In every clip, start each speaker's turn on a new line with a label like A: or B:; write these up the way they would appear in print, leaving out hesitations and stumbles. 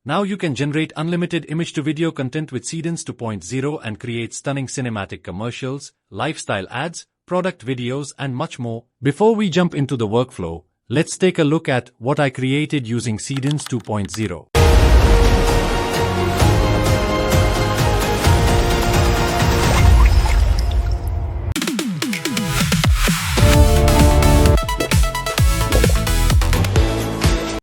A: Now you can generate unlimited image-to-video content with Seedance 2.0 and create stunning cinematic commercials, lifestyle ads, product videos, and much more. Before we jump into the workflow, let's take a look at what I created using Seedance 2.0.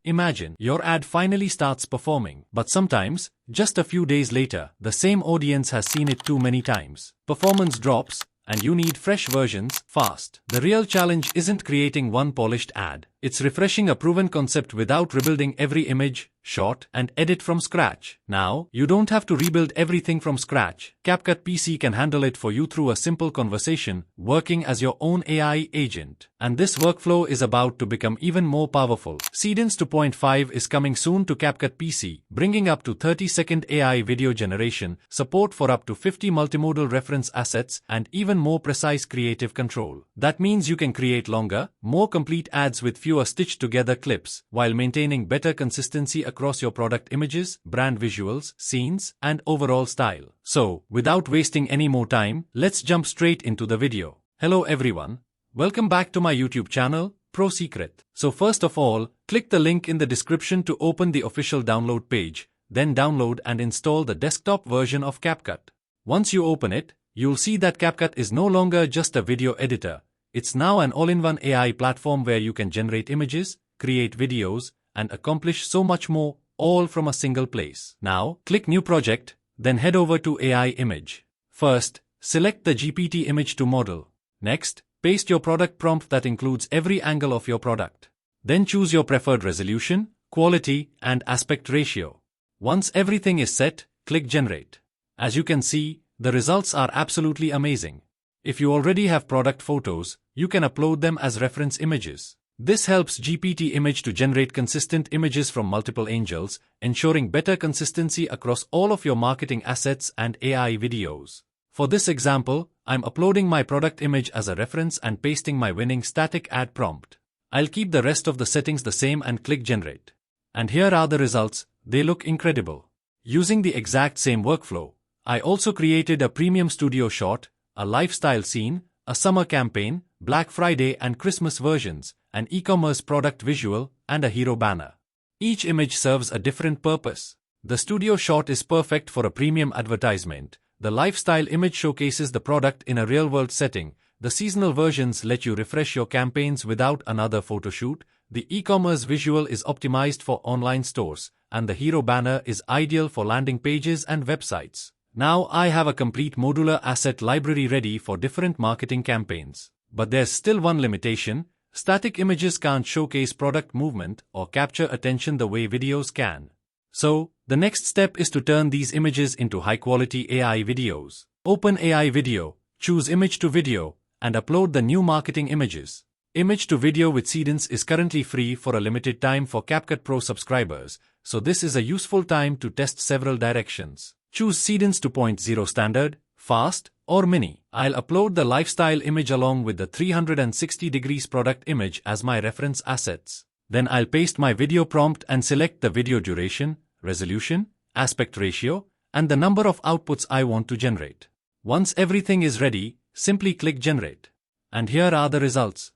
A: Imagine your ad finally starts performing, but sometimes, just a few days later, the same audience has seen it too many times. Performance drops, and you need fresh versions, fast. The real challenge isn't creating one polished ad. It's refreshing a proven concept without rebuilding every image, shot, and edit from scratch. Now, you don't have to rebuild everything from scratch. CapCut PC can handle it for you through a simple conversation, working as your own AI agent. And this workflow is about to become even more powerful. Seedance 2.5 is coming soon to CapCut PC, bringing up to 30-second AI video generation, support for up to 50 multimodal reference assets, and even more precise creative control. That means you can create longer, more complete ads with fewer stitched-together clips, while maintaining better consistency across your product images, brand visuals, scenes, and overall style. So, without wasting any more time, let's jump straight into the video. Hello everyone. Welcome back to my YouTube channel, Pro Secret. So first of all, click the link in the description to open the official download page, then download and install the desktop version of CapCut. Once you open it, you'll see that CapCut is no longer just a video editor. It's now an all-in-one AI platform where you can generate images, create videos, and accomplish so much more, all from a single place. Now, click New Project, then head over to AI Image. First, select the GPT Image to model. Next, paste your product prompt that includes every angle of your product. Then choose your preferred resolution, quality, and aspect ratio. Once everything is set, click Generate. As you can see, the results are absolutely amazing. If you already have product photos, you can upload them as reference images. This helps GPT Image to generate consistent images from multiple angles, ensuring better consistency across all of your marketing assets and AI videos. For this example, I'm uploading my product image as a reference and pasting my winning static ad prompt. I'll keep the rest of the settings the same and click Generate. And here are the results. They look incredible. Using the exact same workflow, I also created a premium studio shot, a lifestyle scene, a summer campaign, Black Friday and Christmas versions, an e-commerce product visual, and a hero banner. Each image serves a different purpose. The studio shot is perfect for a premium advertisement. The lifestyle image showcases the product in a real-world setting. The seasonal versions let you refresh your campaigns without another photo shoot. The e-commerce visual is optimized for online stores, and the hero banner is ideal for landing pages and websites. Now I have a complete modular asset library ready for different marketing campaigns. But there's still one limitation. Static images can't showcase product movement or capture attention the way videos can. So, the next step is to turn these images into high-quality AI videos. Open AI Video, choose Image to Video, and upload the new marketing images. Image to Video with Seedance is currently free for a limited time for CapCut Pro subscribers, so this is a useful time to test several directions. Choose Seedance 2.0 Standard, Fast, or Mini. I'll upload the lifestyle image along with the 360 degrees product image as my reference assets. Then I'll paste my video prompt and select the video duration, resolution, aspect ratio, and the number of outputs I want to generate. Once everything is ready, simply click Generate. And here are the results.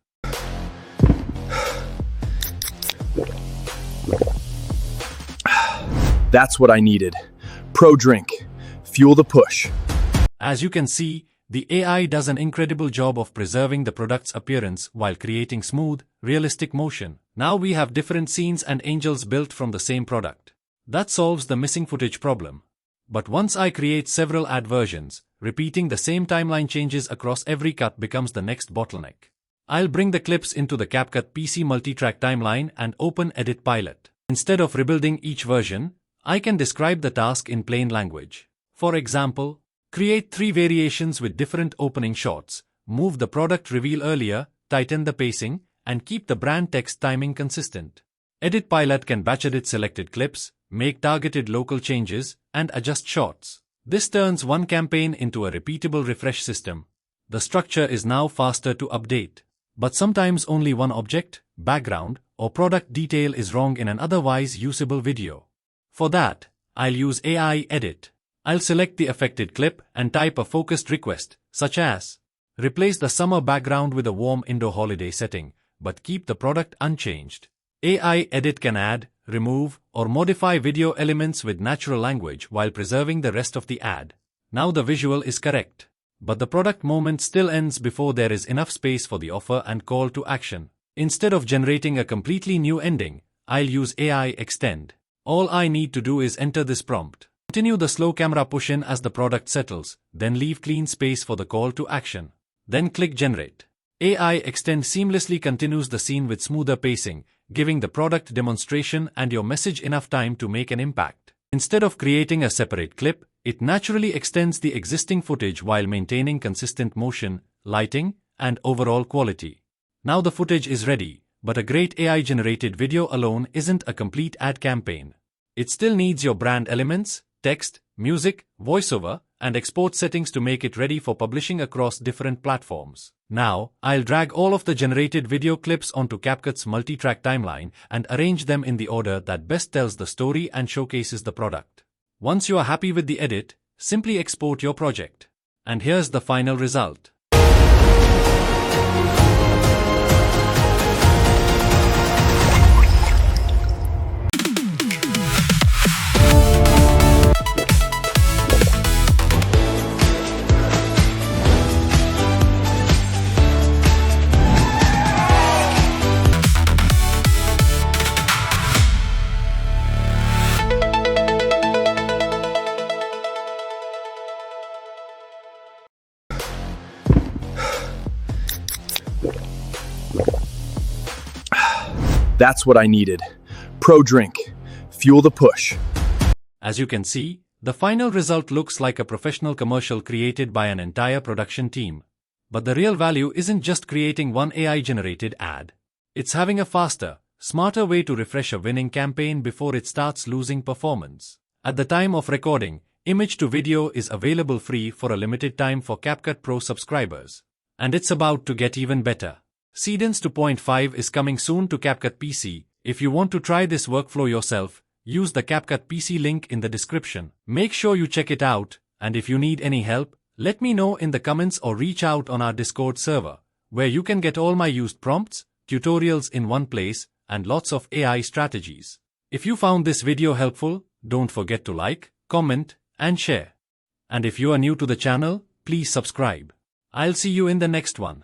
B: That's what I needed. Pro drink. Fuel the push.
A: As you can see, the AI does an incredible job of preserving the product's appearance while creating smooth, realistic motion. Now we have different scenes and angles built from the same product. That solves the missing footage problem. But once I create several ad versions, repeating the same timeline changes across every cut becomes the next bottleneck. I'll bring the clips into the CapCut PC multi-track timeline and open Edit Pilot. Instead of rebuilding each version, I can describe the task in plain language. For example, create 3 variations with different opening shots, move the product reveal earlier, tighten the pacing, and keep the brand text timing consistent. Edit Pilot can batch edit selected clips, make targeted local changes, and adjust shots. This turns one campaign into a repeatable refresh system. The structure is now faster to update. But sometimes only one object, background, or product detail is wrong in an otherwise usable video. For that, I'll use AI Edit. I'll select the affected clip and type a focused request, such as, replace the summer background with a warm indoor holiday setting, but keep the product unchanged. AI Edit can add, remove, or modify video elements with natural language while preserving the rest of the ad. Now the visual is correct, but the product moment still ends before there is enough space for the offer and call to action. Instead of generating a completely new ending, I'll use AI Extend. All I need to do is enter this prompt. Continue the slow camera push-in as the product settles, then leave clean space for the call to action. Then click Generate. AI Extend seamlessly continues the scene with smoother pacing, giving the product demonstration and your message enough time to make an impact. Instead of creating a separate clip, it naturally extends the existing footage while maintaining consistent motion, lighting, and overall quality. Now the footage is ready, but a great AI-generated video alone isn't a complete ad campaign. It still needs your brand elements, text, music, voiceover, and export settings to make it ready for publishing across different platforms. Now, I'll drag all of the generated video clips onto CapCut's multi-track timeline and arrange them in the order that best tells the story and showcases the product. Once you are happy with the edit, simply export your project. And here's the final result.
B: That's what I needed. Pro drink. Fuel the push.
A: As you can see, the final result looks like a professional commercial created by an entire production team. But the real value isn't just creating one AI-generated ad. It's having a faster, smarter way to refresh a winning campaign before it starts losing performance. At the time of recording, image to video is available free for a limited time for CapCut Pro subscribers. And it's about to get even better. Seedance 2.0 is coming soon to CapCut PC. If you want to try this workflow yourself, use the CapCut PC link in the description. Make sure you check it out, and if you need any help, let me know in the comments or reach out on our Discord server, where you can get all my used prompts, tutorials in one place, and lots of AI strategies. If you found this video helpful, don't forget to like, comment, and share. And if you are new to the channel, please subscribe. I'll see you in the next one.